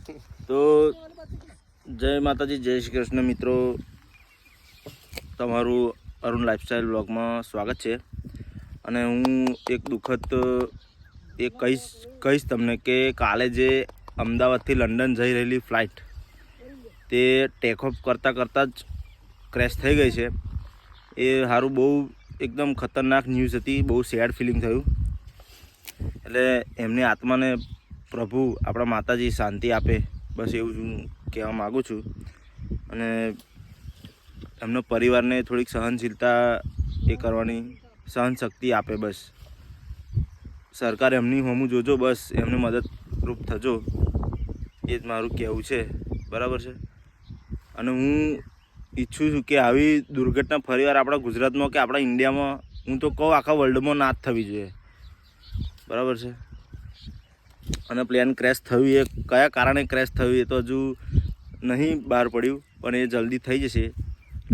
તો જય માતાજી, જય શ્રી કૃષ્ણ મિત્રો, તમારું અરુણ લાઈફસ્ટાઈલ બ્લોગમાં સ્વાગત છે. અને હું એક દુઃખદ કહીશ તમને કે કાલે જે અમદાવાદથી લંડન જઈ રહેલી ફ્લાઇટ તે ટેકઓફ કરતાં જ ક્રેશ થઈ ગઈ છે. એ સારું બહુ એકદમ ખતરનાક ન્યૂઝ હતી, બહુ સેડ ફિલિંગ થયું. એટલે એમની આત્માને પ્રભુ આપણા માતાજી શાંતિ આપે, બસ એવું હું કહેવા માગું છું. અને એમનો પરિવારને થોડીક સહનશીલતા કરવાની સહનશક્તિ આપે. બસ સરકાર એમની હોમું જોજો, બસ એમને મદદરૂપ થજો, એ જ મારું કહેવું છે. બરાબર છે. અને હું ઈચ્છું છું કે આવી દુર્ઘટના ફરીવાર આપણા ગુજરાતમાં કે આપણા ઇન્ડિયામાં, હું તો કહું આખા વર્લ્ડમાં ના જ થવી જોઈએ. બરાબર છે. અને પ્લેન ક્રેશ થયું, એ કયા કારણે ક્રેશ થયું એ તો હજુ નહીં બહાર પડ્યું, પણ એ જલ્દી થઈ જશે.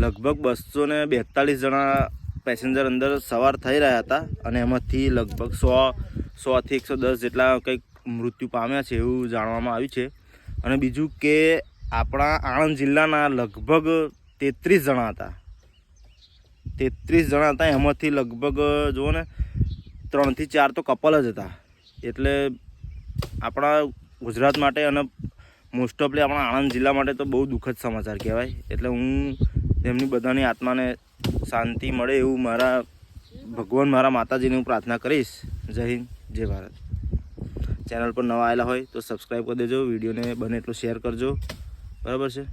લગભગ 242 જણા પેસેન્જર અંદર સવાર થઈ રહ્યા હતા, અને એમાંથી લગભગ 100થી 110 જેટલા કંઈક મૃત્યુ પામ્યા છે એવું જાણવામાં આવ્યું છે. અને બીજું કે આપણા આણંદ જિલ્લાના લગભગ 33 જણા હતા. 33 જણા હતા, એમાંથી લગભગ જુઓ ને 3 થી 4 તો કપલ જ હતા. એટલે આપણા ગુજરાત માટે અને મોસ્ટ ઓફલી આપણા આણંદ જિલ્લા માટે તો બહુ દુઃખદ સમાચાર કહેવાય. એટલે હું એમની બધાની આત્માને શાંતિ મળે એવું ભગવાન મારા માતાજીને હું પ્રાર્થના કરીશ. જય હિન્દ, જય ભારત. ચેનલ પર નવા આવેલા હોય તો સબસ્ક્રાઈબ કરી દેજો, વિડીયોને બને એટલો શેર કરજો. બરાબર છે.